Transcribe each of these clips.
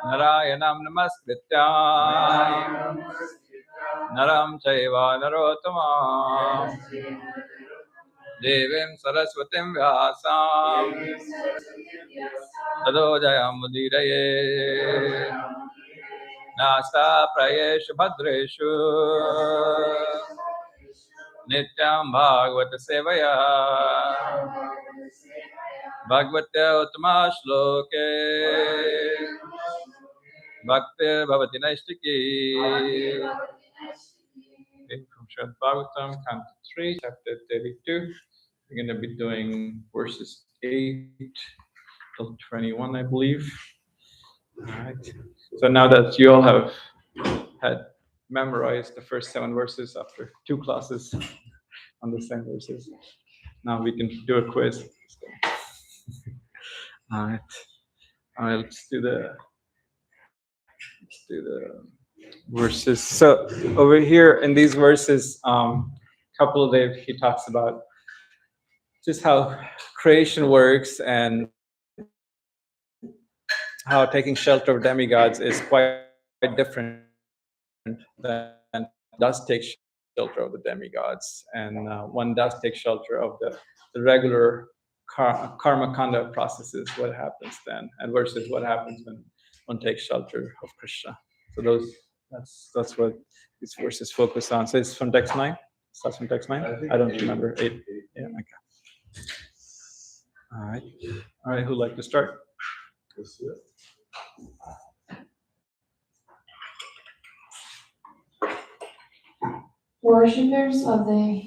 Narayanam namaskritya Naram chaiva narottama Devim saraswatim vyasam Tado jayam mudiraye Nasta prayeshu bhadreshu Nityam bhagavata sevaya Bhagavata uttama shloke Bhakti bhavati naistiki. From Śrīmad-Bhāgavatam, Canto 3, Chapter 32. We're going to be doing verses 8 till 21, I believe. All right. So now that you all have had memorized the first 7 verses after 2 classes on the same verses, now we can do a quiz. All right. All right. Let's do the verses. So over here in these verses, couple of days he talks about just how creation works and how taking shelter of demigods is quite different than does take shelter of the demigods, and one does take shelter of the regular karma kanda processes. What happens then, and versus what happens when one takes shelter of Krishna. So that's what these verses focus on. So it's from text 9. Starts from text 9. I don't remember 8. Yeah. Okay. All right. All right. Who'd like to start? Worshippers of the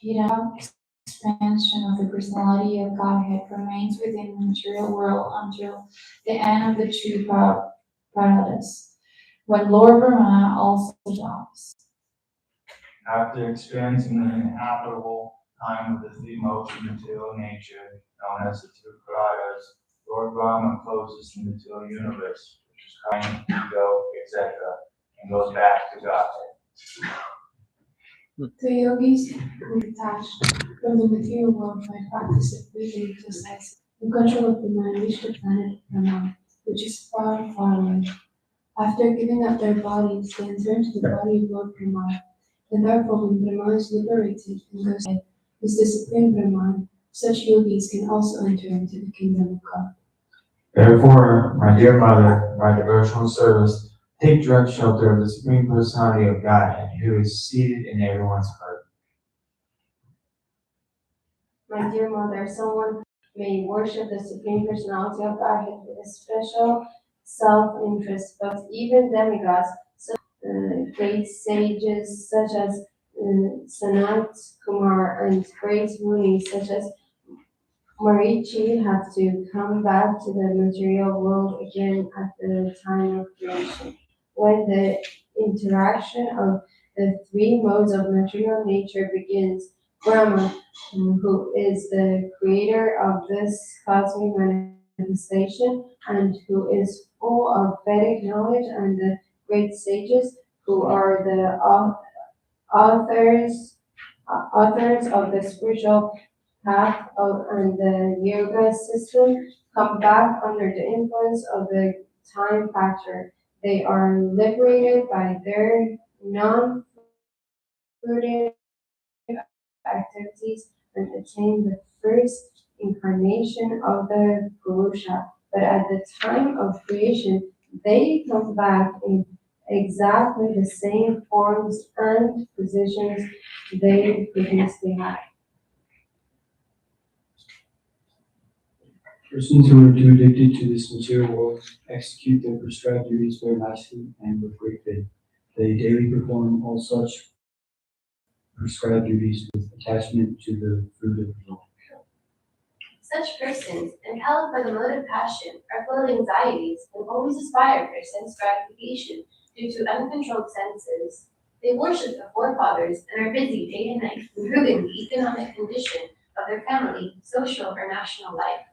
Hidden expansion of the personality of Godhead remains within the material world until the end of the true paradise, when Lord Brahma also dies. After experiencing the inhabitable time of the 3 modes of material nature, known as the 2 paradas, Lord Brahma closes the material universe, which is kind, ego, etc., and goes back to Godhead. The yogis who detach from the material world by practice of breathing exercise and control of the mind reach the planet Brahma, which is far, far away. After giving up their bodies, they enter into the body of Lord Brahma, and therefore when Brahma is liberated and goes ahead with the Supreme Brahman, such yogis can also enter into the kingdom of God. Therefore, my dear mother, by devotional service, take direct shelter of the Supreme Personality of Godhead, who is seated in everyone's heart. My dear mother, someone may worship the Supreme Personality of Godhead with a special self-interest, but even demigods, great sages such as Sanat Kumar and great munis such as Marichi have to come back to the material world again at the time of creation, when the interaction of the 3 modes of material nature begins. Brahma, who is the creator of this cosmic manifestation and who is full of Vedic knowledge, and the great sages who are the authors of the spiritual path and the yoga system, come back under the influence of the time factor. They are liberated by their non-fruitive activities and attain the first incarnation of the Purusha. But at the time of creation, they come back in exactly the same forms and positions they previously had. Persons who are too addicted to this material world execute their prescribed duties very nicely and with great faith. They daily perform all such prescribed duties with attachment to the fruit of the law. Such persons, impelled by the mode of passion, are full of anxieties and always aspire for sense gratification due to uncontrolled senses. They worship the forefathers and are busy day and night improving the economic condition of their family, social, or national life.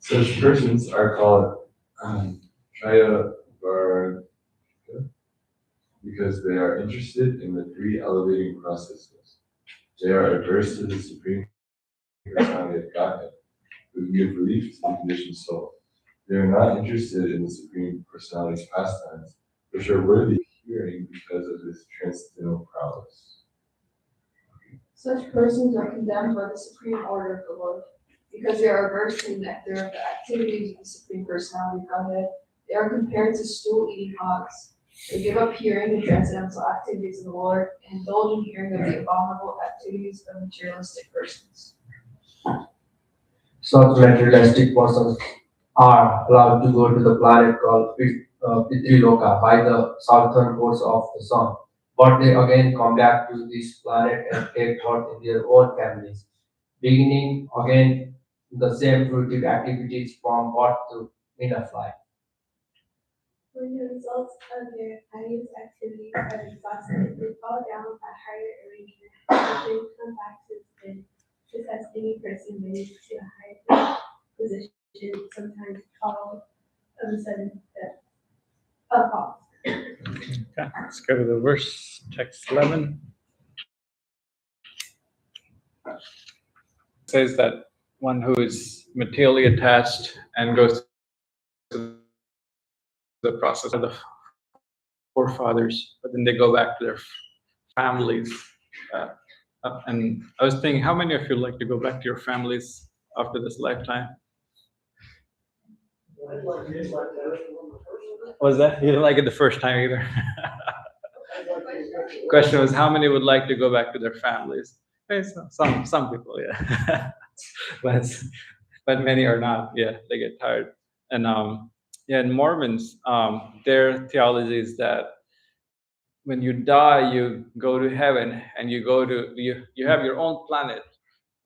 Such persons are called Chaya Varga because they are interested in the 3 elevating processes. They are averse to the Supreme Personality of Godhead, who can give relief to the conditioned soul. They are not interested in the Supreme Personality's pastimes, which are worthy of hearing because of his transcendental prowess. Such persons are condemned by the supreme order of the Lord, because they are averse to the nectar of the activities of the Supreme Personality of Godhead. They are compared to stool-eating hogs. They give up hearing the transcendental activities of the Lord and indulge in hearing of the abominable activities of materialistic persons. Such materialistic persons are allowed to go to the planet called Pitriloka by the southern course of the sun. But they again come back to this planet and take birth in their own families, beginning again the same fruitive activities from birth to end of life. When the results of their pious activities are exhausted, they fall down a higher arrangement, and then come back to the pit, just as any person raised to a higher position sometimes fall of a sudden death. Fall. Okay, let's go to the verse, text 11. It says that one who is materially attached and goes through the process of the forefathers, but then they go back to their families. And I was thinking, how many of you like to go back to your families after this lifetime? Was that? You didn't like it the first time either? Question was, how many would like to go back to their families? Okay, so some people, yeah. but many are not. Yeah, they get tired. And yeah, in Mormons, their theology is that when you die, you go to heaven and you have your own planet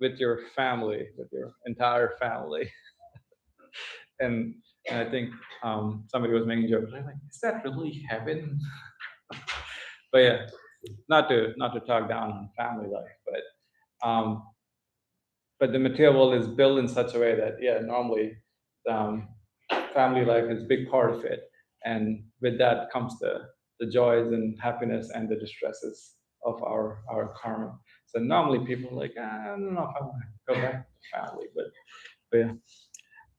with your family, with your entire family. And I think somebody was making jokes like, is that really heaven? But yeah, not to talk down on family life, but the material world is built in such a way that normally family life is a big part of it, and with that comes the joys and happiness and the distresses of our karma. So normally people are like, I don't know if I want to go back to family, but yeah.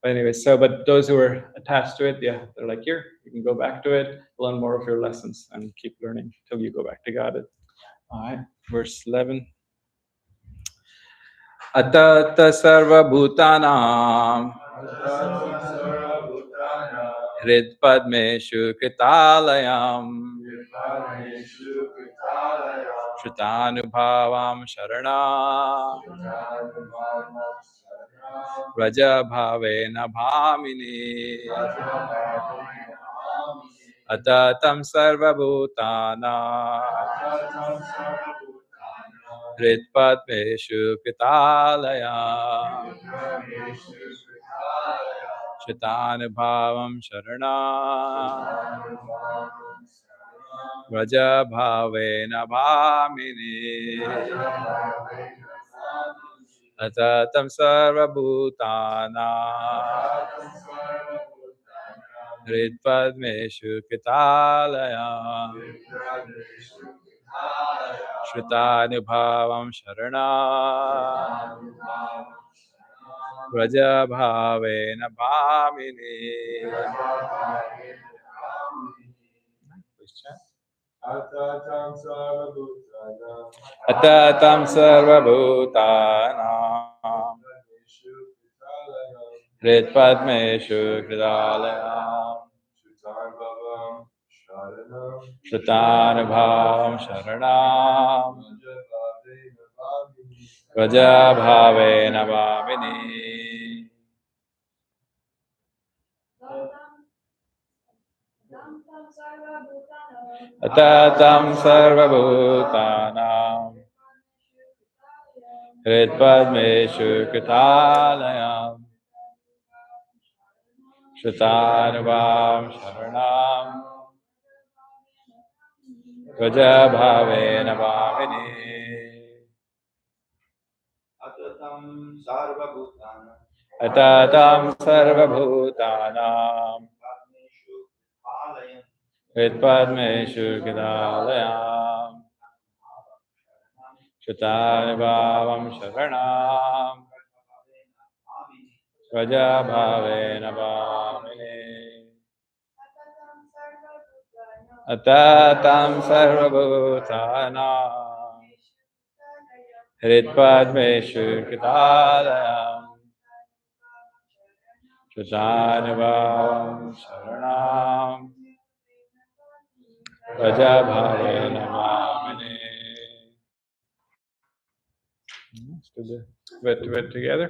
But anyway, but those who are attached to it, they're like, here, you can go back to it, learn more of your lessons, and keep learning till you go back to God. All right, verse 11. Atata sarva bhutanam hrid padmeshu kritalayam shrutanubhavam sharana Raja bhavena bhamini atatam sarva bhutana hrid padmeshu kritalaya Shritanubhavam sharana Raja bhavena bhamini Atatam sarva bhutana Hrid padmeshu kritalaya Shritanubhavam sharana Raja bhavena bhamini. Please chant. Atatam sarva bhutanam Hrid padmeshu kridalayam Shrutanubhavam sharanam Raja bhavena bhamini. Atatam sarva bhutanam Hrid padmeshu kritalayam Shrutanubhavam sharanam Raja bhavena bhamini. Atatam sarva bhutanam Hrid padmeshu kridalayam Shrutanubhavam sharanam Raja bhavena bhamini. Atatam sarvabhutanam hritpadmeshu kitalayam Chajanabhavam sharanam Rajabhavena Vamini. Let's do the word together.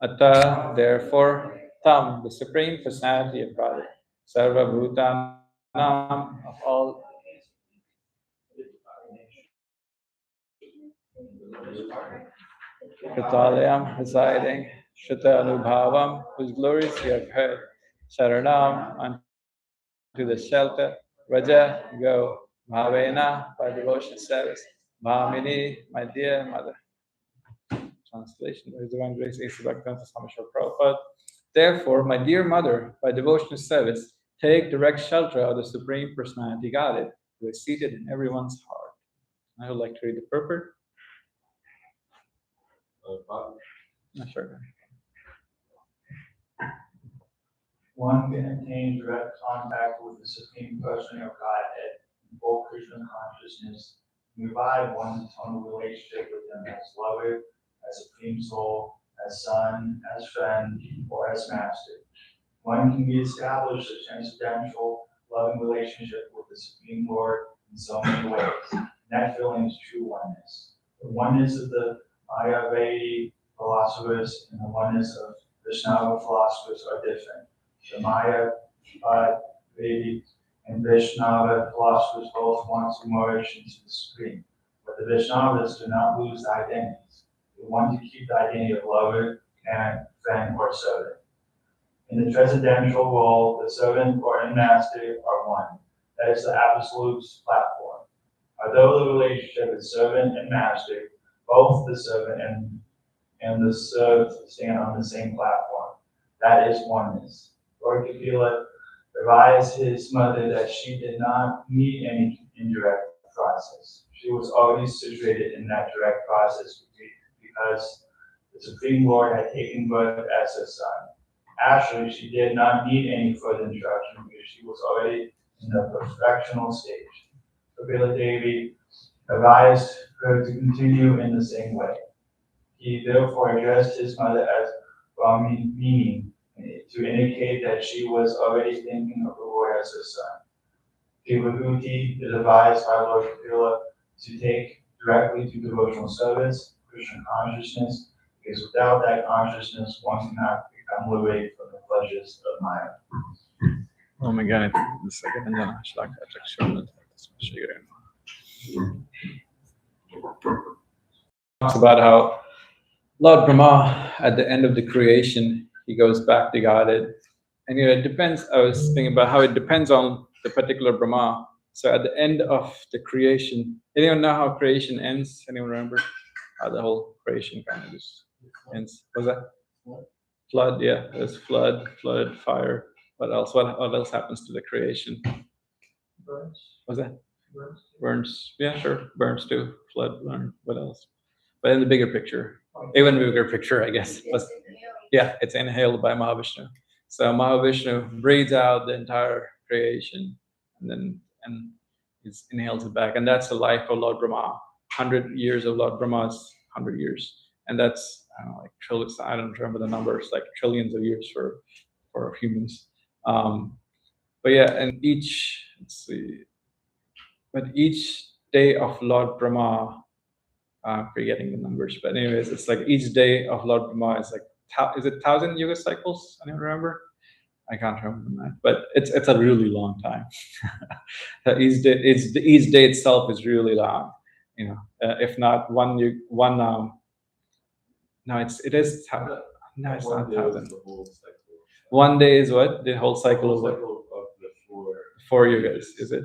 Atta, therefore, Tam, the Supreme Personality of God, Sarva Bhutanam, of all Katalayam, residing, Shruta Anubhavam, whose glories you have heard, Sharanam, unto the shelter, Raja, go, Bhavena, by devotion service, Bhamini, my dear mother. Translation, there is divine grace, A.C. Bhakti Swami Prabhupada. Therefore, my dear mother, by devotional service, take direct shelter of the Supreme Personality Godhead, who is seated in everyone's heart. I would like to read the purport. No, sure. One can attain direct contact with the Supreme Person of Godhead in full Krishna consciousness, and revive one's eternal relationship with Him as lover, as Supreme Soul, as Son, as friend, or as Master. One can be established a transcendental, loving relationship with the Supreme Lord in so many ways. And that feeling is true oneness. The oneness of the Mayavedi philosophers and the oneness of Vaishnava philosophers are different. The Mayavedi and Vaishnava philosophers both want to merge into the Supreme, but the Vaishnavas do not lose the identities. They want to keep the identity of lover, parent, friend, or servant. In the transcendental role, the servant or master are one. That is the absolute's platform. Although the relationship is servant and master, both the servant and the served stand on the same platform. That is oneness. Lord Kapila advised his mother that she did not need any indirect process. She was already situated in that direct process because the Supreme Lord had taken birth as her son. Actually, she did not need any further instruction because she was already in the perfectional stage. Kapila Devi advised her to continue in the same way. He therefore addressed his mother as Brahmini to indicate that she was already thinking of the Lord as her son. Vibhuti is advised by Lord Kapila to take directly to devotional service, Krishna consciousness, because without that consciousness, one cannot become liberated from the pleasures of Maya. Oh my God, the second talks about how Lord Brahma, at the end of the creation, he goes back to Godhead. And it depends, I was thinking about how it depends on the particular Brahma. So at the end of the creation, anyone know how creation ends? Anyone remember how the whole creation kind of just ends? What was that? Flood, yeah. There's flood, fire. What else? What else happens to the creation? Burns. What's that? Burns. Yeah, sure. Burns too. Flood, burn. What else? But in the bigger picture, even bigger picture, I guess. Yeah, it's inhaled by Mahavishnu. So Mahavishnu breathes out the entire creation, and he inhales it back, and that's the life of Lord Brahma. 100 years of Lord Brahma's 100 years, and that's I don't know, like trillions. I don't remember the numbers, like trillions of years for humans. But yeah, and let's see, but each day of Lord Brahma. Forgetting the numbers, but anyways, it's like each day of Lord Brahma is like is it 1,000 yoga cycles? Anyone remember? I can't remember the math, but it's a really long time. Each day itself is really long. You know, if not one. No, it is 1,000. No, it's not 1,000. One day is what the whole cycle of what? Four yogas, is it?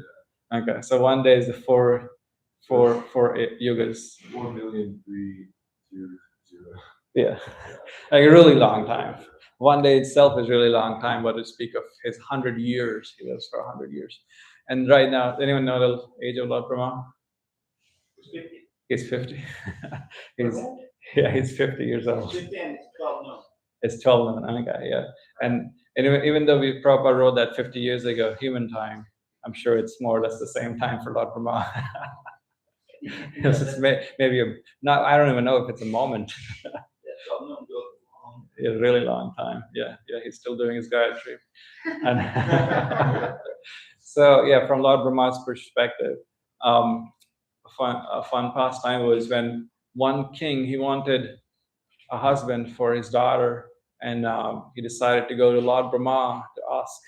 Okay, so one day is the four yogas. 4,320. Yeah, like a really long time. One day itself is really long time, but to speak of his 100 years, he lives for 100 years. And right now, anyone know the age of Lord Brahma? He's 50. He's 50 years old. It's 12 now. Okay, yeah. And even though Prabhupada wrote that 50 years ago, human time, I'm sure it's more or less the same time for Lord Brahma. It's maybe not. I don't even know if it's a moment. A really long time. Yeah, he's still doing his Gayatri. And so yeah, from Lord Brahma's perspective, a fun pastime was when one king, he wanted a husband for his daughter, and he decided to go to Lord Brahma to ask,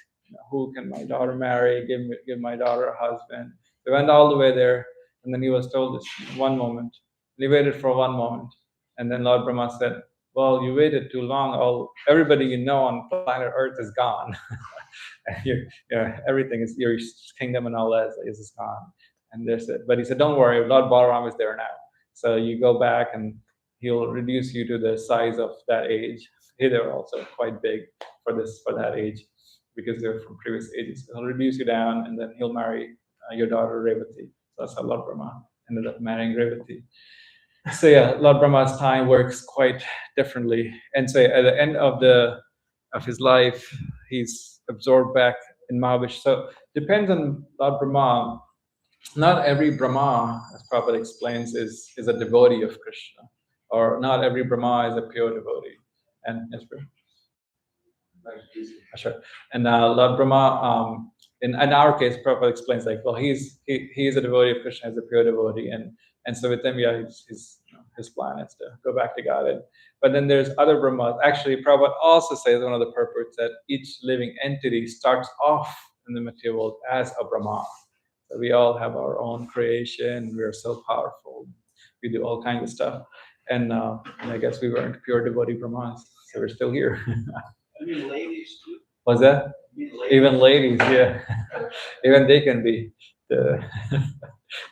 who can my daughter marry? Give my daughter a husband. They went all the way there, and then he was told this one moment. He waited for one moment, and then Lord Brahma said, well, you waited too long. Everybody you know on planet Earth is gone. Everything is, your kingdom and all that is gone. And but he said, don't worry, Lord Balaram is there now. So you go back and he'll reduce you to the size of that age. They're also quite big for that age, because they're from previous ages. He'll reduce you down, and then he'll marry your daughter Revati. So that's how Lord Brahma ended up marrying Revati. So yeah, Lord Brahma's time works quite differently. And so at the end of his life, he's absorbed back in Mahavishnu. So depends on Lord Brahma. Not every Brahma, as Prabhupada explains, is a devotee of Krishna, or not every Brahma is a pure devotee. And yes, bro. Sure. And Lord Brahma, in our case, Prabhupada explains like, well, he is a devotee of Krishna, is a pure devotee, and so with him, yeah, his plan is to go back to Godhead. But then there's other Brahmas. Actually, Prabhupada also says one of the purports that each living entity starts off in the material world as a Brahma. So we all have our own creation. We are so powerful. We do all kinds of stuff. And I guess we weren't pure devotee Brahmas, so we're still here. I mean, ladies too. What's that? Even ladies, yeah. Even they can be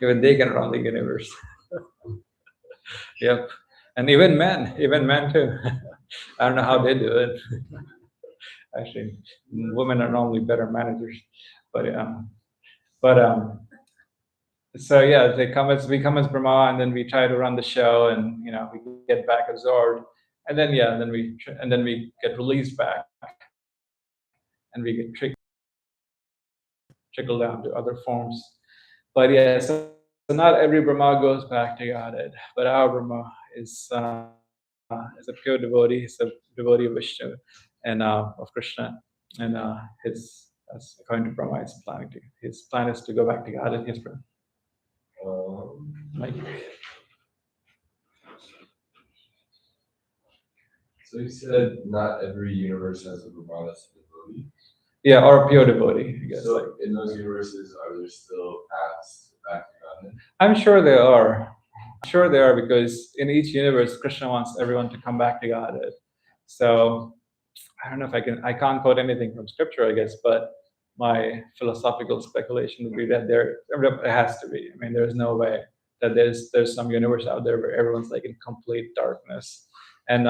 even they can run the universe. Yep. And even men too. I don't know how they do it. Actually, women are normally better managers, but so yeah, we come as Brahma, and then we try to run the show, and we get back absorbed, and then we get released back, and we get trickle down to other forms. But yeah, so not every Brahma goes back to Godhead, but our Brahma is a pure devotee. He's a devotee of Vishnu and of Krishna, and according to Brahma, his plan is to go back to Godhead. Yes, Brahma. Mike. So you said not every universe has a Brahma that's a devotee? Yeah, or a pure devotee, I guess. So in those universes, are there still paths back to Godhead? I'm sure there are. Because in each universe, Krishna wants everyone to come back to Godhead. So I don't know if I can't quote anything from scripture, I guess, but my philosophical speculation would be that there has to be. I mean, there's no way that there's some universe out there where everyone's like in complete darkness. And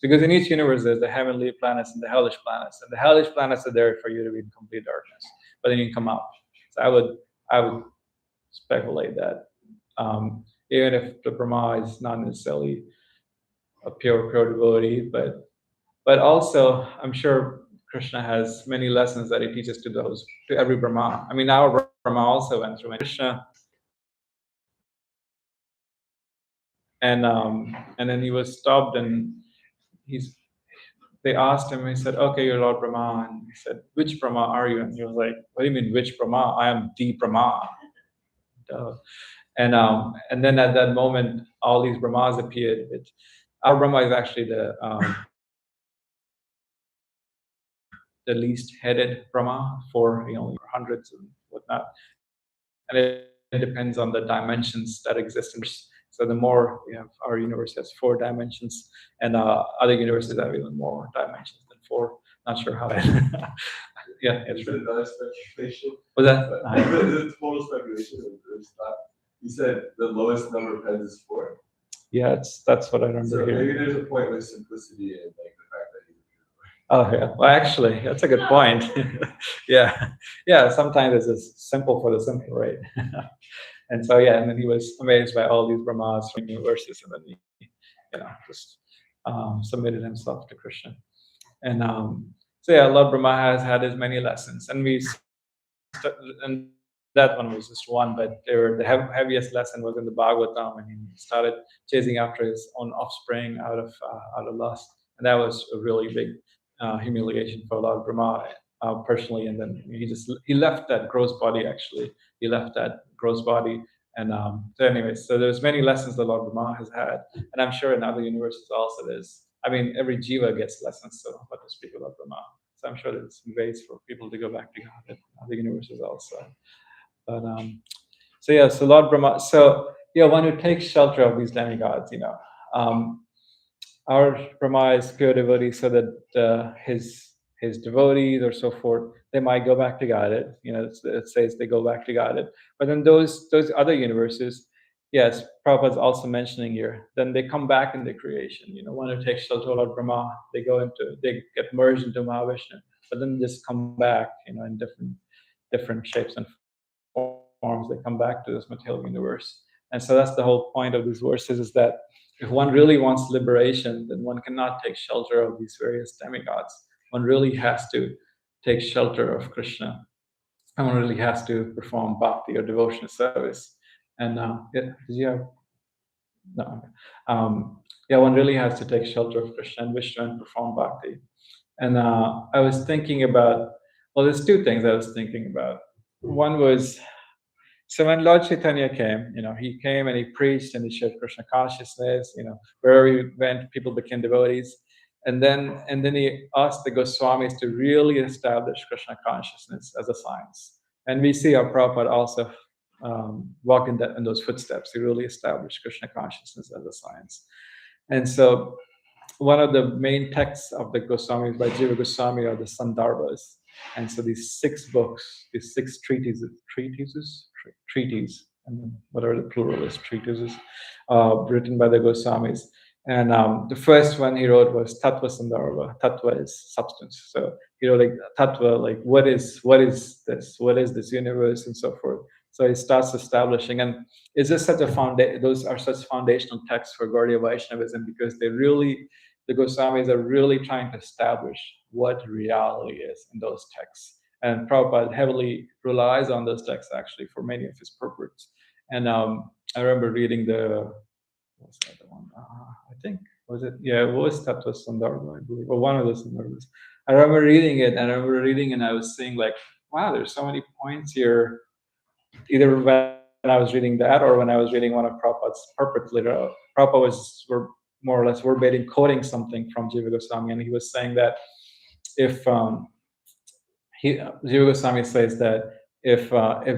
because in each universe there's the heavenly planets and the hellish planets, and the hellish planets are there for you to be in complete darkness, but then you come out. So I would speculate that even if the Brahma is not necessarily a pure devotee, but also I'm sure Krishna has many lessons that he teaches to every Brahma. I mean, our Brahma also went through Krishna. And then he was stopped, and they asked him, he said, okay, you're Lord Brahma. And he said, which Brahma are you? And he was like, what do you mean, which Brahma? I am the Brahma. And then at that moment, all these Brahmas appeared. Our Brahma is actually the least headed Brahma for hundreds and whatnot. And it depends on the dimensions that exist in. So the more we have, our universe has 4 dimensions, and other universes have even more dimensions than 4. Not sure how that. Yeah, it's true. Speculation. Was that? It's total speculation. You said the lowest number of heads is 4. Yeah, that's what I remember. So here. maybe there's a point with simplicity and like the fact that he's a Oh yeah. Well, actually, that's a good point. Yeah. Sometimes it's just simple for the simple, right? And so yeah, and then he was amazed by all these Brahmas from universes, and then he, just submitted himself to Krishna. And so yeah, Lord Brahma has had his many lessons, and that one was just one, but the heaviest lesson was in the Bhagavatam, and he started chasing after his own offspring out of lust, and that was a really big humiliation for Lord Brahma personally. And then he left that gross body. Actually, he left that gross body, and so anyways, so there's many lessons that Lord Brahma has had, and I'm sure in other universes also there's. I mean, every jiva gets lessons, so what to speak about Brahma. So I'm sure there's ways for people to go back to God in other universes also. But so Lord Brahma, so one who takes shelter of these demigods, our Brahma is pure devotee, so that his devotees or so forth, they might go back to God. It says they go back to God. But then those other universes, yes, Prabhupada's also mentioning here, then they come back in the creation. One who takes shelter of Lord Brahma, they get merged into Mahavishnu, but then just come back, in different shapes and forms. They come back to this material universe. And so that's the whole point of these verses, is that if one really wants liberation, then one cannot take shelter of these various demigods. One really has to take shelter of Krishna. And one really has to perform bhakti or devotional service. And did you have? No. One really has to take shelter of Krishna and Vishnu and perform bhakti. And I was thinking about, there's two things I was thinking about. One was, so when Lord Chaitanya came, he came and he preached and he shared Krishna consciousness, wherever he went, people became devotees. And then he asked the Goswamis to really establish Krishna consciousness as a science. And we see our Prabhupada also walk in those footsteps. He really established Krishna consciousness as a science. And so one of the main texts of the Goswamis by Jiva Goswami are the Sandarbhas. And so these 6 books, these 6 treatises, and whatever the plural is, treatises, written by the Goswamis. And the first one he wrote was Tattva Sandarbha. Tattva is substance. So he wrote like Tattva, like what is this? What is this universe, and so forth. So he starts establishing, and is this such a those are such foundational texts for Gaudiya Vaishnavism, because the Goswamis are really trying to establish what reality is in those texts. And Prabhupada heavily relies on those texts actually for many of his purports. And I remember reading what's the other one? I think, was it? Yeah, it was Tattva Sandarbha, I believe, or one of the Sandarbhas. I remember reading it, and I was saying like, wow, there's so many points here. Either when I was reading that or when I was reading one of Prabhupada's purports later, Prabhupada were more or less verbatim quoting something from Jiva Goswami, and he was saying that if Jiva Goswami says that if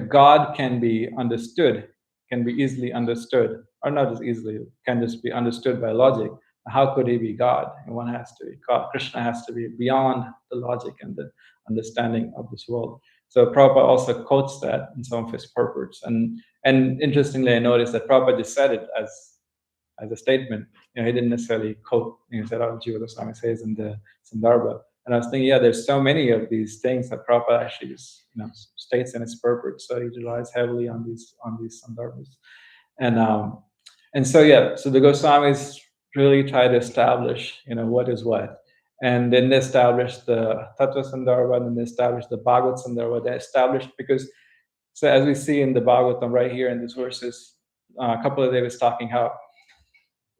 God can be understood, can be easily understood, or not as easily, can just be understood by logic, how could he be God? And one has to be God. Krishna has to be beyond the logic and the understanding of this world. So Prabhupada also quotes that in some of his purports. And interestingly, I noticed that Prabhupada just said it as a statement. He didn't necessarily quote, he said, Jiva Goswami says in the Sandarbha. And I was thinking, there's so many of these things that Prabhupada actually just, states in his purports. So he relies heavily on these Sandarbhas. And so the Goswamis really try to establish, what is what. And then they established the Tattva Sandarbha, and then they established the Bhagavad Sandarbha. They established so as we see in the Bhagavatam right here in these verses, a couple of days was talking how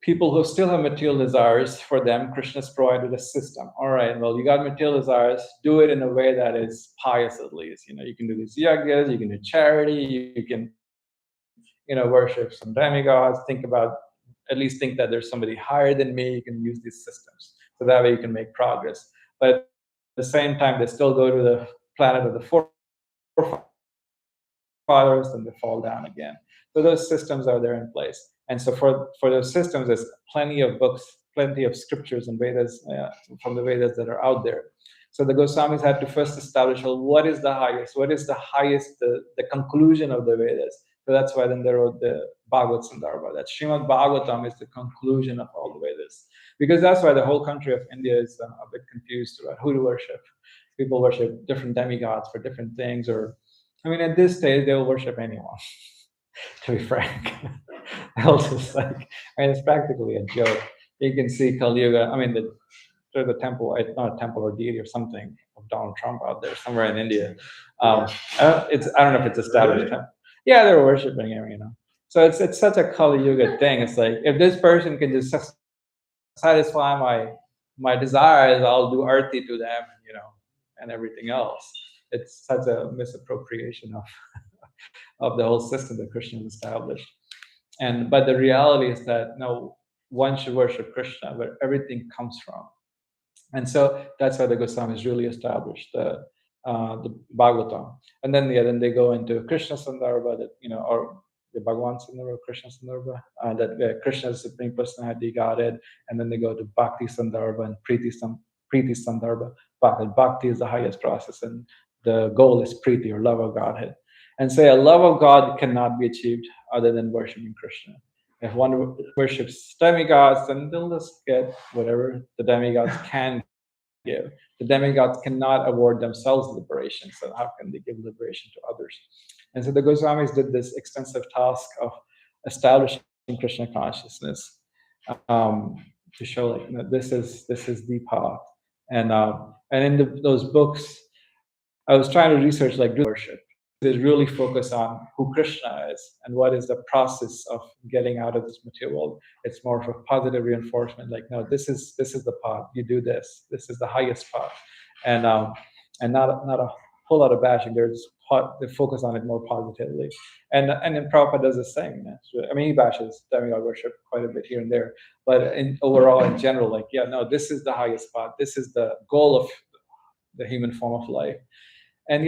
people who still have material desires, for them, Krishna's provided a system. All right, well, you got material desires, do it in a way that is pious at least. You can do these yagas, you can do charity, you can, worship some demigods, at least think that there's somebody higher than me. You can use these systems. So that way you can make progress. But at the same time, they still go to the planet of the forefathers, and they fall down again. So those systems are there in place. And so for those systems, there's plenty of books, plenty of scriptures and Vedas, from the Vedas that are out there. So the Goswamis had to first establish, well, what is the highest? What is the highest, the conclusion of the Vedas? So that's why then they wrote the Bhagavad Sandarbha. That Śrīmad-Bhāgavatam is the conclusion of all the Vedas. Because that's why the whole country of India is a bit confused about who to worship. People worship different demigods for different things, at this stage, they'll worship anyone, to be frank. They'll just it's practically a joke. You can see Kali Yuga, there's a temple, not a temple or deity or something, Donald Trump out there somewhere in India. I don't know if it's established. Yeah, they're worshiping him, So it's such a Kali Yuga thing. It's like if this person can just satisfy my desires, I'll do arti to them, and everything else. It's such a misappropriation of the whole system that Krishna has established. But the reality is that no, one should worship Krishna, where everything comes from. And so that's why the Goswamis really established the Bhagavatam. And then they go into Krishna Sandarbha, or the Bhagavan Sandarbha, Krishna Sandarbha, that Krishna is the Supreme Personality, Godhead. And then they go to Bhakti Sandarbha and Priti Sandarbha. Bhakti is the highest process, and the goal is Priti, or love of Godhead. And say a love of God cannot be achieved other than worshiping Krishna. If one worships demigods, then they'll just get whatever the demigods can give. The demigods cannot award themselves liberation, so how can they give liberation to others? And so the Goswamis did this extensive task of establishing Krishna consciousness, to show this is the path. And in those books, I was trying to research worship. They really focus on who Krishna is and what is the process of getting out of this material world. It's more of a positive reinforcement, no, this is the path. You do this. This is the highest path, and not a whole lot of bashing. They focus on it more positively, and then Prabhupada does the same. He bashes demigod worship quite a bit here and there, but overall, in general, this is the highest path. This is the goal of the human form of life, and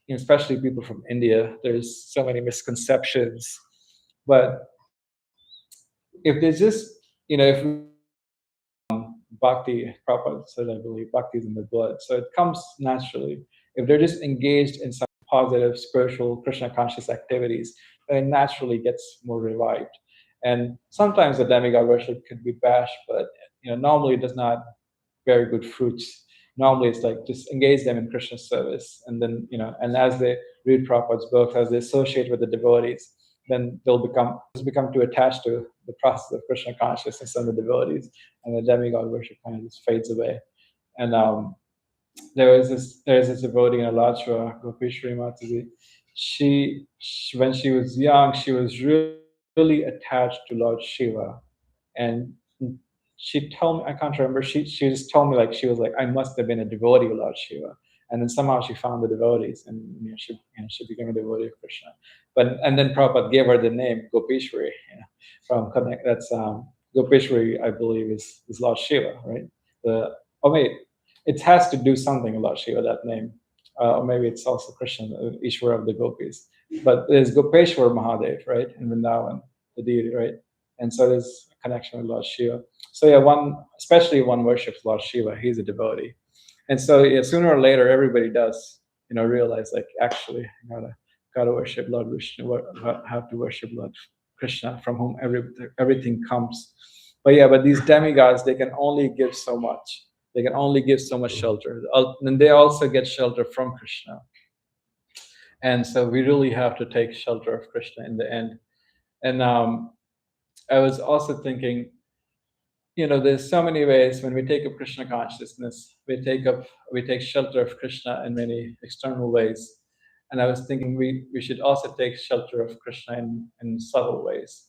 especially people from India, there's so many misconceptions. But if there's just, if Bhakti, Prabhupada said, I believe, Bhakti is in the blood. So it comes naturally. If they're just engaged in some positive, spiritual, Krishna conscious activities, then it naturally gets more revived. And sometimes the demigod worship could be bashed, but normally it does not bear good fruits. Normally it's just engage them in Krishna service, and then and as they read Prabhupada's books, as they associate with the devotees, then they'll become too attached to the process of Krishna consciousness and the devotees, and the demigod worship kind of just fades away. And there's this devotee in Alachua, Gopishri Mataji. She when she was young, she was really attached to Lord Shiva, and she told me, I can't remember, she just told me she was I must have been a devotee of Lord Shiva. And then somehow she found the devotees, and she became a devotee of Krishna. And then Prabhupada gave her the name Gopishwari, from Connect. That's Gopishwari, I believe, is Lord Shiva, right? It has to do something with Lord Shiva, that name. Or maybe it's also Krishna, Ishwara of the Gopis. But there's Gopeshwar Mahadev, right? In Vrindavan, the deity, right? And so there's a connection with Lord Shiva. So especially one worships Lord Shiva, he's a devotee. And so sooner or later, everybody does, realize actually, gotta worship Lord Vishnu, have to worship Lord Krishna, from whom everything comes. But these demigods, they can only give so much. They can only give so much shelter. And they also get shelter from Krishna. And so we really have to take shelter of Krishna in the end. And I was also thinking, there's so many ways when we take up Krishna consciousness, we take shelter of Krishna in many external ways. And I was thinking we should also take shelter of Krishna in subtle ways.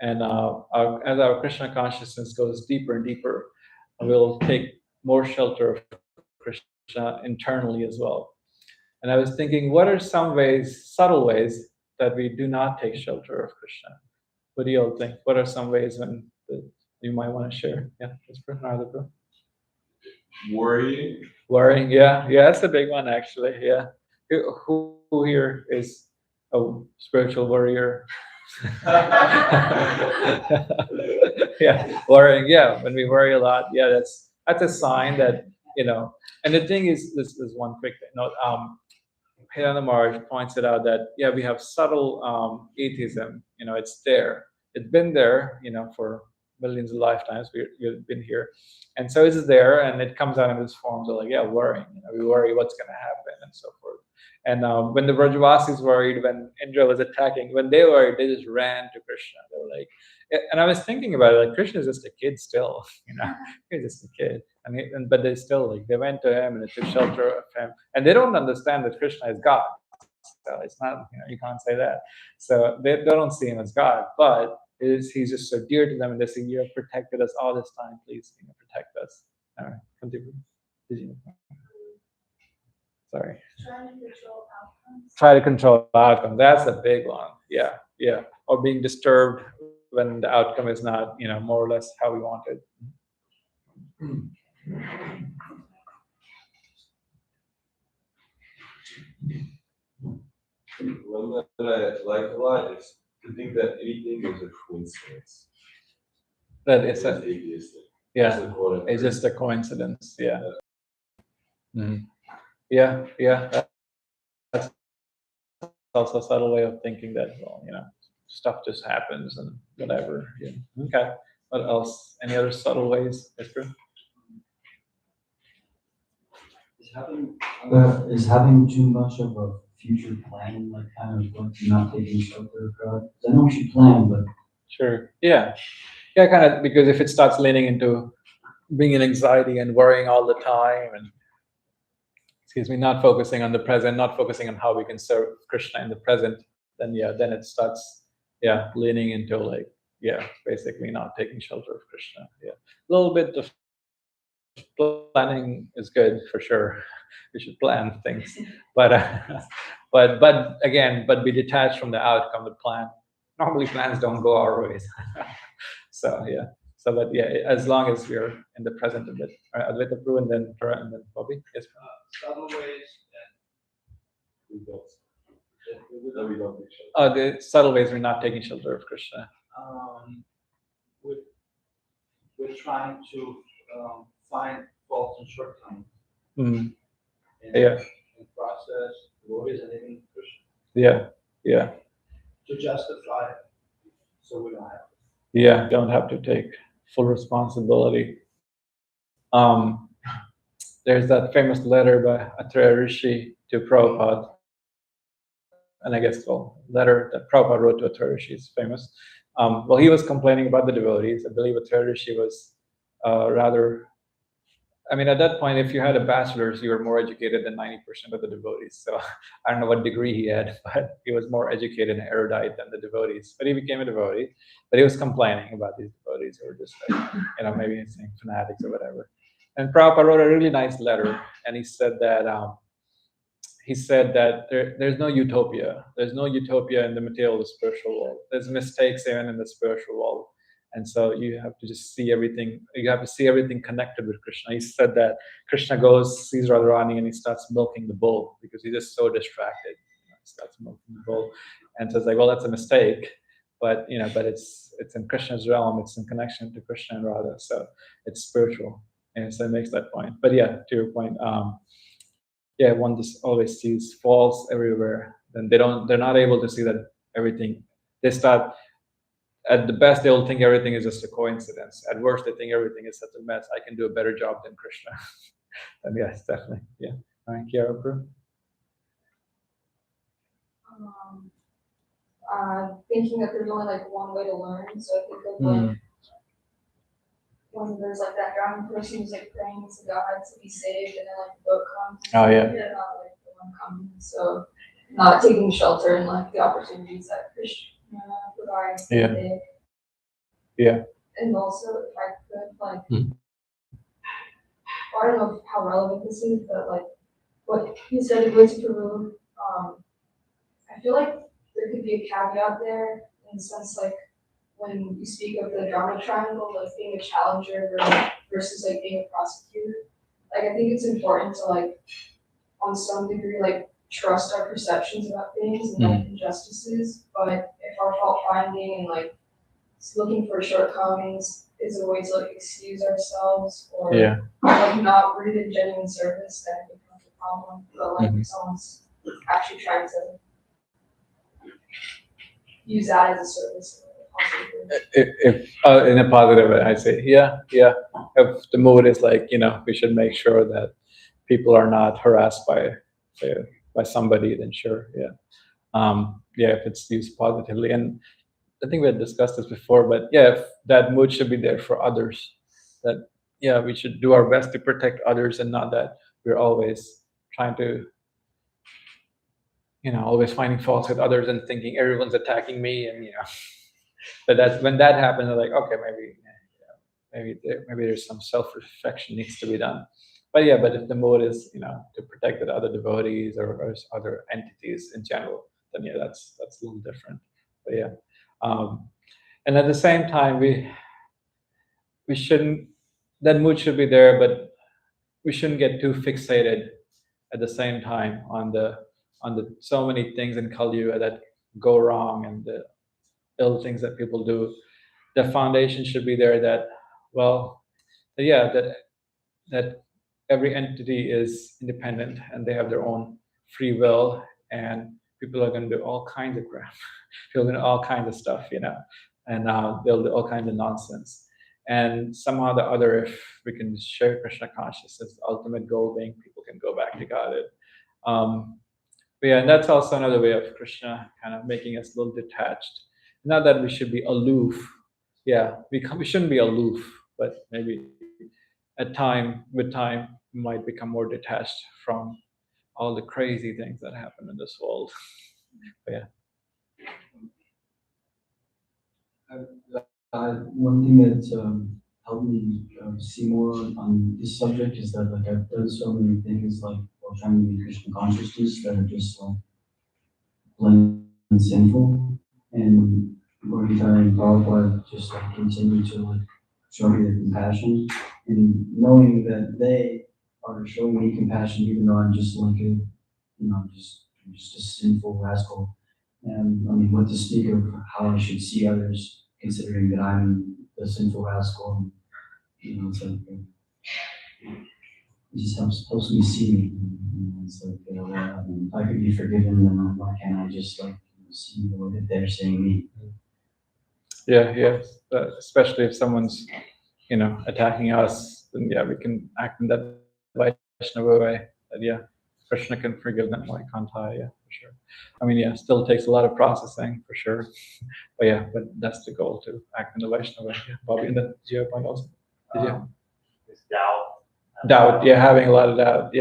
And as our Krishna consciousness goes deeper and deeper, we'll take more shelter of Krishna internally as well. And I was thinking, what are some subtle ways, that we do not take shelter of Krishna? What do you all think? What are some ways when you might want to share? Yeah, that's Worrying, yeah, that's a big one, actually. Yeah, who here is a spiritual warrior? Yeah, worrying. Yeah, when we worry a lot, yeah, that's a sign that And the thing is, this is one quick note. Hirana Maharaj points it out that we have subtle atheism. It's there. It's been there. For millions of lifetimes we've been here, and so it's there, and it comes out in this form. So worrying. We worry what's going to happen and so forth. And when the Vrajavasis worried, when Indra was attacking, when they worried, they just ran to Krishna. They were like, and I was thinking about it, like Krishna is just a kid still, he's just a kid. But they still, like, they went to him and they took shelter of him, and they don't understand that Krishna is God. So it's not, you can't say that. So they don't see him as God, but he's just so dear to them, and they say, "You have protected us all this time. Please, protect us." All right, continue. Sorry. Try to control outcome. That's a big one. Yeah. Or being disturbed when the outcome is not, more or less how we wanted. One that I like a lot is to think that anything is a coincidence. That it's It's atheistic. yeah, That's a quote I've it's heard. just a coincidence. Yeah. Mhm. Yeah. That's also a subtle way of thinking that, well, stuff just happens and whatever. Yeah. Okay. What else? Any other subtle ways? That's true. Is having too much of a future plan, like kind of like not taking shelter of God? 'Cause I know we should plan, but Sure. Yeah, kind of, because if it starts leaning into being in anxiety and worrying all the time, and not focusing on the present, not focusing on how we can serve Krishna in the present, then it starts leaning into, like, basically not taking shelter of Krishna. A little bit of planning is good for sure. We should plan things, but but be detached from the outcome. The plan, normally plans don't go our ways. So but as long as we're in the present a bit. Advaita Prabhu, and then Bobby. Yes. Subtle ways We don't. That we don't take shelter. The subtle ways we're not taking shelter of Krishna. that we're trying to find faults and shortcomings Mm. in Yeah. in process, devotees and even Krishna, Yeah. to justify it, so we don't have to. Don't have to take full responsibility. There's that famous letter by Atreya Rishi to Prabhupada, and I guess letter that Prabhupada wrote to Atreya Rishi is famous. Well, he was complaining about the devotees. I believe Atreya Rishi was rather. I mean, at that point, if you had a bachelor's, you were more educated than 90% of the devotees. So I don't know what degree he had, but he was more educated and erudite than the devotees. But he became a devotee. But he was complaining about these devotees who were just like, maybe he's saying fanatics or whatever. And Prabhupada wrote a really nice letter, and he said that there's no utopia. There's no utopia in the material or spiritual world. There's mistakes even in the spiritual world. And so you have to just see everything. You have to see everything connected with Krishna. He said that Krishna sees Radharani, and he starts milking the bull because he's just so distracted. He starts milking the bull, and so it's like, well, that's a mistake, but but it's in Krishna's realm. It's in connection to Krishna and Radha, so it's spiritual. And so it makes that point. But to your point, one just always sees faults everywhere. Then they're not able to see that everything. They start. At the best, they'll think everything is just a coincidence. At worst, they think everything is such a mess. I can do a better job than Krishna. And yes, definitely. Yeah. Thank you, Kiara. Thinking that there's only like one way to learn. So I think of like when there's like that drowning person who's like praying to God to be saved, and then like the boat comes. Oh, yeah. They're not like the one coming. So not taking shelter and like the opportunities that Krishna provides. Yeah. And also, if I could, like, I don't know how relevant this is, but like what he said in Wizard Peru, I feel like there could be a caveat there in the sense like when you speak of the drama triangle, like being a challenger versus like being a prosecutor. Like I think it's important to like on some degree like trust our perceptions about things and like injustices, but if our fault finding and like looking for shortcomings is a way to like excuse ourselves or like not rooted genuine service, then it becomes a problem. But like if someone's actually trying to use that as a service if in a positive way, I say, if the mood is like, we should make sure that people are not harassed by by somebody, then sure, if it's used positively. And I think we had discussed this before, but if that mood should be there for others, that we should do our best to protect others, and not that we're always trying to, always finding faults with others and thinking everyone's attacking me, and but that's when that happens, I'm like, okay, maybe there's some self-reflection needs to be done. But if the mood is, to protect the other devotees or other entities in general, then that's a little different. But and at the same time, we shouldn't, that mood should be there, but we shouldn't get too fixated at the same time on the so many things in Kali Yuga that go wrong and the ill things that people do. The foundation should be there that, that every entity is independent and they have their own free will, and people are going to do all kinds of crap. People are going to do all kinds of stuff, and they'll do all kinds of nonsense. And somehow or the other, if we can share Krishna consciousness, the ultimate goal being people can go back to Godhead. And that's also another way of Krishna kind of making us a little detached. Not that we should be aloof. We shouldn't be aloof, but maybe with time, we might become more detached from all the crazy things that happen in this world. One thing that helped me see more on this subject is that I've done so many things while trying to be Krishna consciousness that are just plain sinful, and Gita and Prabhupada just continue to show me their compassion, and knowing that they are showing me compassion even though I'm just just a sinful rascal. And what to speak of how I should see others, considering that I'm the sinful rascal. It's like it just helps me see me. It's like if I could be forgiven, then why can't I just see the way that they're seeing me? Especially if someone's attacking us, then we can act in that Vaishnava way. That Krishna can forgive them, why can't I? For sure. Still takes a lot of processing for sure. But that's the goal, to act in the Vaishnava way. Bobby, and then do you have a point also? It's doubt. Doubt, having a lot of doubt.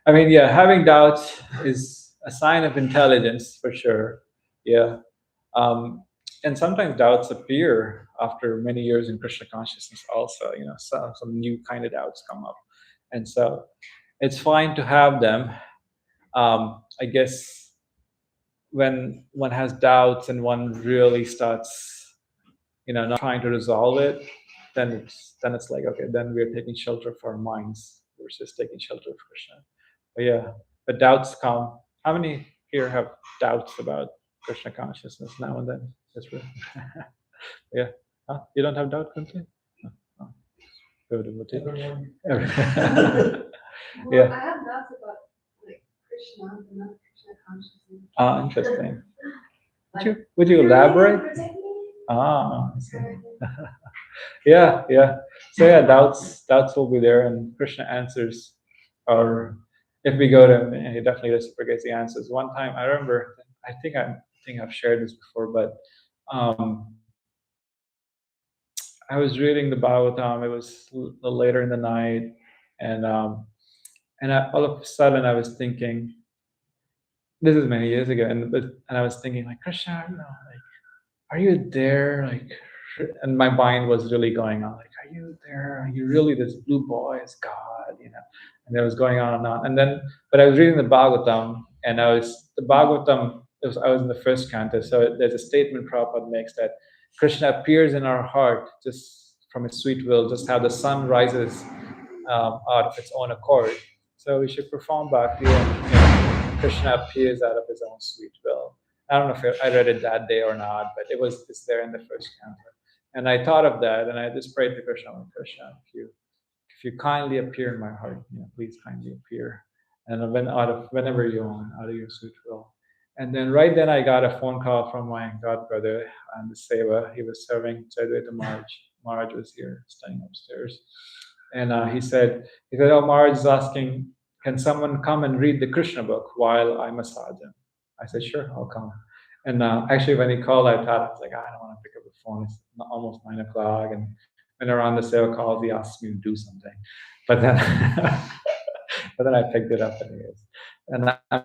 Having doubts is a sign of intelligence for sure. And sometimes doubts appear after many years in Krishna consciousness also, some new kind of doubts come up. And so it's fine to have them. I guess when one has doubts and one really starts, not trying to resolve it, then it's like, okay, then we're taking shelter for our minds versus taking shelter for Krishna. But doubts come. How many here have doubts about Krishna consciousness now and then? That's right. Huh? You don't have doubt, Kunti? Oh. Go to Mati. Well, I have doubts about Krishna, but not Krishna consciousness. Interesting. Would you elaborate? So doubts will be there, and Krishna answers, or if we go to him, he definitely reciprocates the answers. One time, I remember, I think I've shared this before, but I was reading the Bhagavatam. It was a little later in the night, and all of a sudden I was thinking, this is many years ago, and I was thinking like, Krishna, are you there? And my mind was really going on, like, are you there? Are you really this blue boy is God? And it was going on and on. And then, but I was reading the Bhagavatam, and I was in the first canto. So there's a statement Prabhupada makes that Krishna appears in our heart just from his sweet will, just how the sun rises out of its own accord. So we should perform bhakti, and Krishna appears out of his own sweet will. I don't know if I read it that day or not, but it's there in the first canto. And I thought of that, and I just prayed to Krishna, Krishna, if you kindly appear in my heart, please kindly appear. And whenever you want, out of your sweet will. And then right then I got a phone call from my godbrother and the Seva. He was serving Chaitanya Maharaj. Maharaj was here, staying upstairs. And he said, oh, Maharaj is asking, can someone come and read the Krishna book while I massage him? I said, sure, I'll come. And actually, when he called, I thought, I was like, I don't want to pick up the phone. It's almost 9 o'clock. And when around the sale calls, he asks me to do something. But then, but then I picked it up anyways. And I'm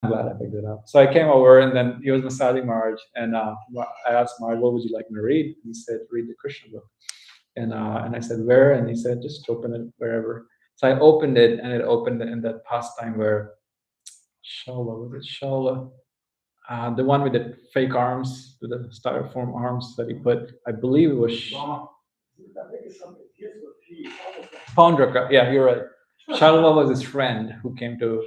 glad I picked it up. So I came over, and then he was massaging Marge. And I asked Marge, what would you like me to read? And he said, read the Krishna book. And I said, where? And he said, just open it wherever. So I opened it, and it opened in that pastime where Shala, was it Shala? The one with the fake arms, with the styrofoam arms that he put, I believe it was Paundraka. Yeah, you're right. Shalva was his friend who came to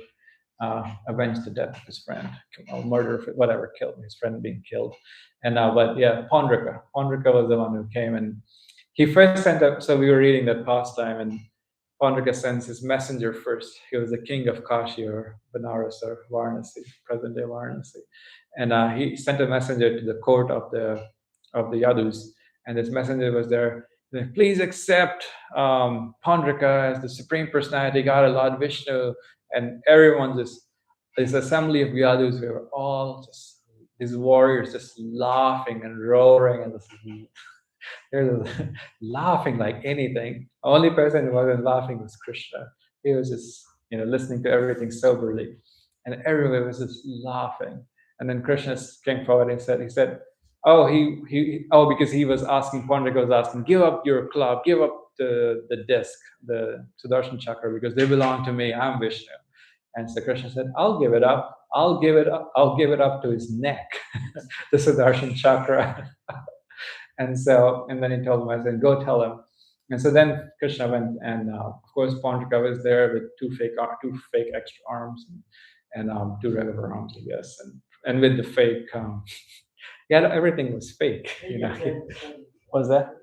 avenge the death of his friend, or murder, whatever, killed his friend being killed. And but yeah, Paundraka. Paundraka was the one who came, and he first sent up. So we were reading that pastime, and Paundraka sends his messenger first. He was the king of Kashi, or Benares, or Varanasi, present-day Varanasi, and he sent a messenger to the court of the Yadus, and this messenger was there. Please accept Paundraka as the supreme personality, God, Lord Vishnu, and everyone just, this assembly of Yadus, we were all just these warriors just laughing and roaring, and they're laughing like anything. The only person who wasn't laughing was Krishna. He was just, listening to everything soberly, and everyone was just laughing. And then Krishna came forward and said, oh, because he was asking, Paundraka was asking, give up your club, give up the disc, the Sudarshan chakra, because they belong to me. I'm Vishnu. And so Krishna said, I'll give it up. I'll give it up to his neck, the Sudarshan chakra. And then he told him, I said, go tell him. And so then Krishna went, and of course Paundraka was there with two fake extra arms, and two regular arms, I guess, and with the fake, yeah, everything was fake, What was that?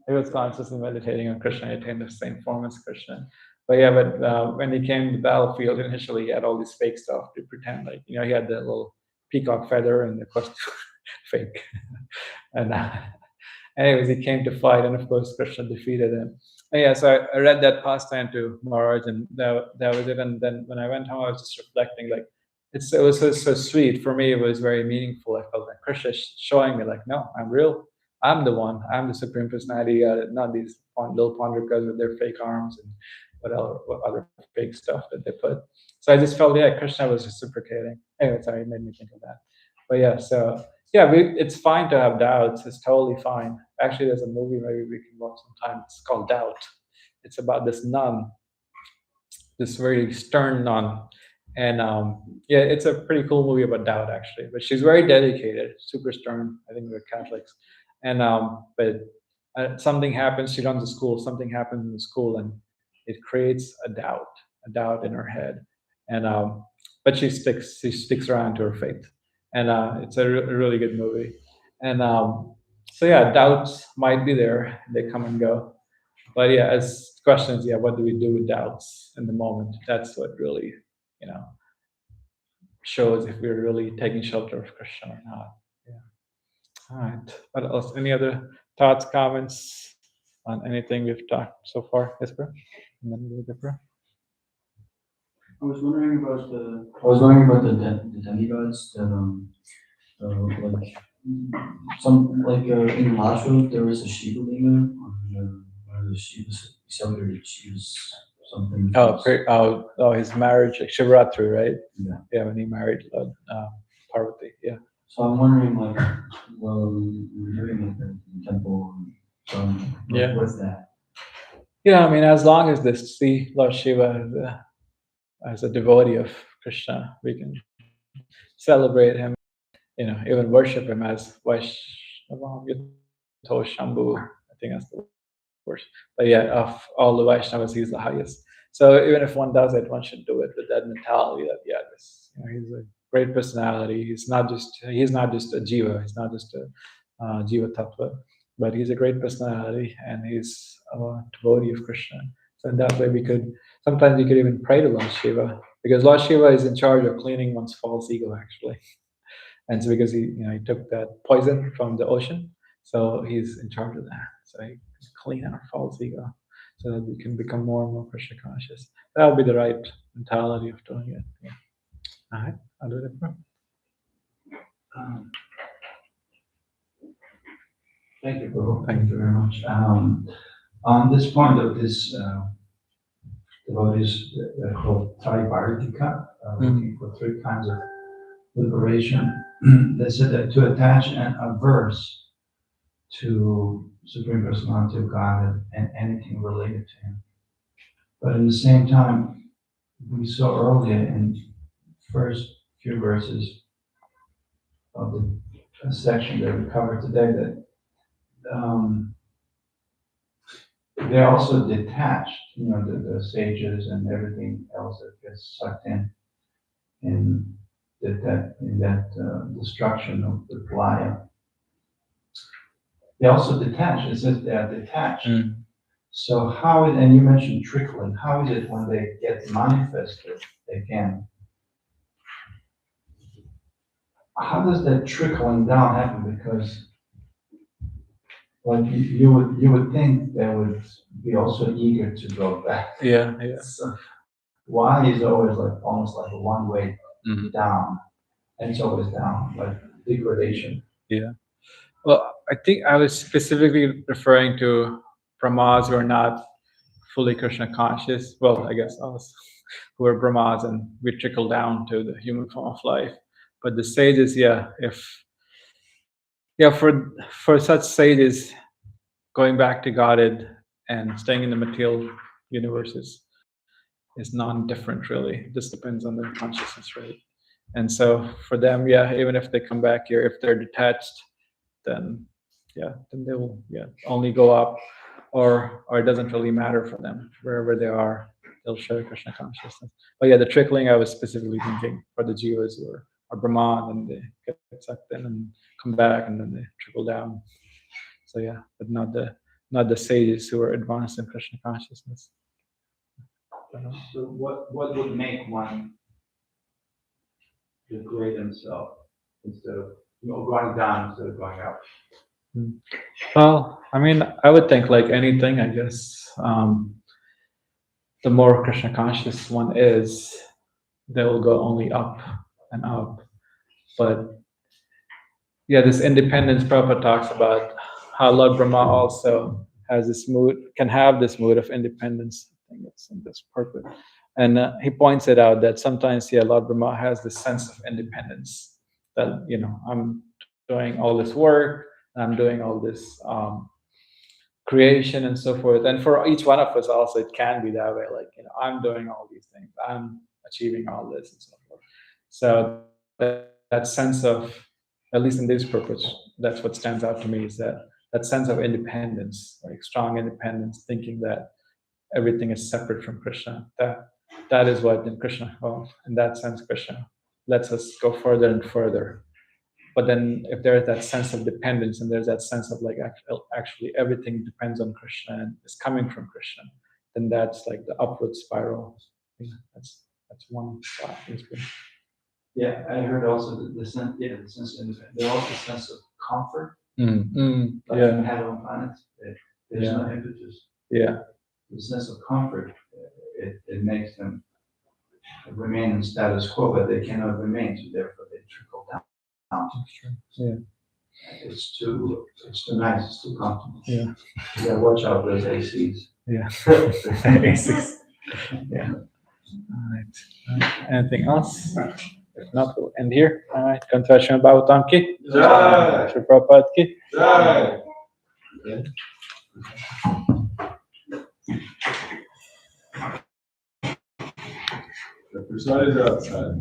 He was consciously meditating on Krishna. He attained the same form as Krishna. But when he came to the battlefield, initially he had all this fake stuff to pretend like, he had the little peacock feather and the costume, fake. And anyways, he came to fight, and of course Krishna defeated him. And yeah, so I read that pastime to Maharaj, and that was it. And then when I went home, I was just reflecting, like, it was so sweet. For me, it was very meaningful. I felt like Krishna showing me, like, no, I'm real. I'm the one. I'm the supreme personality. Not these little Paundrakas with their fake arms and what other fake stuff that they put. So I just felt, yeah, Krishna was reciprocating. Anyway, sorry, it made me think of that. But yeah, so yeah, it's fine to have doubts. It's totally fine. Actually, there's a movie maybe we can watch sometime. It's called Doubt. It's about this nun, this very stern nun. And yeah, it's a pretty cool movie about doubt, actually. But she's very dedicated, super stern. I think they're Catholics. And but something happens. She runs a school. Something happens in the school, and it creates a doubt in her head. And but she sticks around to her faith. And it's a really good movie. And so yeah, doubts might be there. They come and go. But yeah, as questions, yeah, what do we do with doubts in the moment? That's what really, shows if we're really taking shelter of Krishna or not. Yeah. All right. What else? Any other thoughts, comments on anything we've talked so far? Yes, bro? And then we'll get bro. I was wondering about the demigods that like in Machu there was a Shiva linga or the Shiva celebrated Shiva's something. Oh, his marriage, like Shivratri, right? Yeah. Yeah, when he married Parvati. Yeah. So I'm wondering, like, well, we're doing it at the temple. Yeah. What's that? Yeah, I mean, as long as they see Lord Shiva as a devotee of Krishna, we can celebrate him, even worship him as Vaishnavam Yatho Shambhu. I think that's the word. But yeah, of all the Vaishnavas, he's the highest. So even if one does it, one should do it with that mentality that, yeah, he's a great personality. He's not just a jiva. He's not just a jiva tattva, but he's a great personality, and he's a devotee of Krishna. So in that way, sometimes we could even pray to Lord Shiva, because Lord Shiva is in charge of cleaning one's false ego, actually. And so because he took that poison from the ocean, so he's in charge of that. So he can clean our false ego. so that we can become more and more Krishna conscious. That'll be the right mentality of doing it. Yeah. All right, I'll do it. Thank you, Prabhu. Thank you very much. On this point of this, devotees, they're called Trivartika, looking for 3 kinds of liberation. They said that to attach and averse to Supreme Personality of Godhead and anything related to Him. But in the same time, we saw earlier in first few verses of the section that we covered today that they're also detached, the sages and everything else that gets sucked in that destruction of the playa. They also detach. It says they are detached. So and you mentioned trickling, how is it when they get manifested again? How does that trickling down happen? Because you would think they would be also eager to go back. Yeah. So why is always almost like a one way down, and it's always down, like degradation. Yeah. Well, I think I was specifically referring to Brahmas who are not fully Krishna conscious. Well, I guess us who are Brahmas and we trickle down to the human form of life. But the sages, for such sages, going back to Godhead and staying in the material universe is non-different, really. It just depends on their consciousness, right? And so for them, even if they come back here, if they're detached, then they will only go up, or it doesn't really matter for them. Wherever they are, they'll share Krishna consciousness. But the trickling, I was specifically thinking for the jivas who are Brahman, and they get sucked in and come back, and then they trickle down. So but not the sages who are advanced in Krishna consciousness. So what would make one degrade himself instead of going down instead of going up? Well, I mean, I would think like anything, I guess, the more Krishna conscious one is, they will go only up and up. But this independence, Prabhupada talks about how Lord Brahma also has this mood, can have this mood of independence. I think it's in this purpose. And he points it out that sometimes, Lord Brahma has this sense of independence that, I'm doing all this work, I'm doing all this creation and so forth. And for each one of us also, it can be that way. Like, I'm doing all these things, I'm achieving all this and so forth. So that sense of, at least in this purpose, that's what stands out to me, is that sense of independence, like strong independence, thinking that everything is separate from Krishna. That is what in Krishna, in that sense, Krishna lets us go further and further. But then if there is that sense of dependence, and there's that sense of like actually everything depends on Krishna and is coming from Krishna, then that's like the upward spiral. That's one thought. Yeah, I heard also the sense of independence. There's also a sense of comfort. Like in heaven planets, there's no impetus. Yeah. The sense of comfort, it makes them remain in status quo, but they cannot remain, so therefore they trickle down. Yeah. It's too nice, it's too comfortable. Yeah. You gotta watch out for those ACs. Yeah. ACs. Yeah. All right. Anything else? If not, we'll end here. All right. Come to Śrīmad-Bhāgavatam ki. Jai. Shri Prabhupada ki. Jai. The prasad is outside.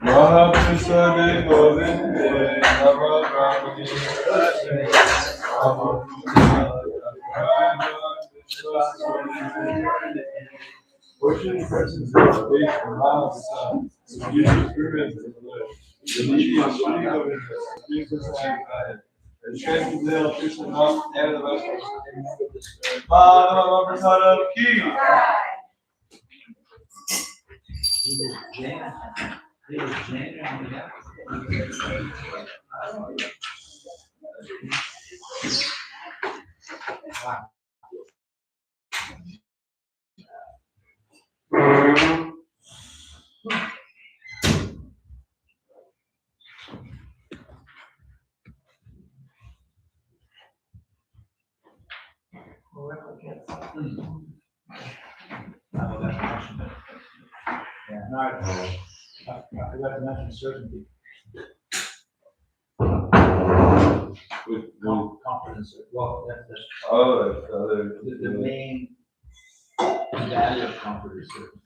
Mahaprasade Govinde Navagrami Worship the presence of the faith and Mahaprasad, the future spirit of the needy and shooting of interest, Jesus and God. Strength will pierce enough, nevertheless. Bhagavatam Prasadam ki. Yeah, no, I got to mention certainty, confidence, well, that's Oh, that's the other. the main value of comfort is certainty.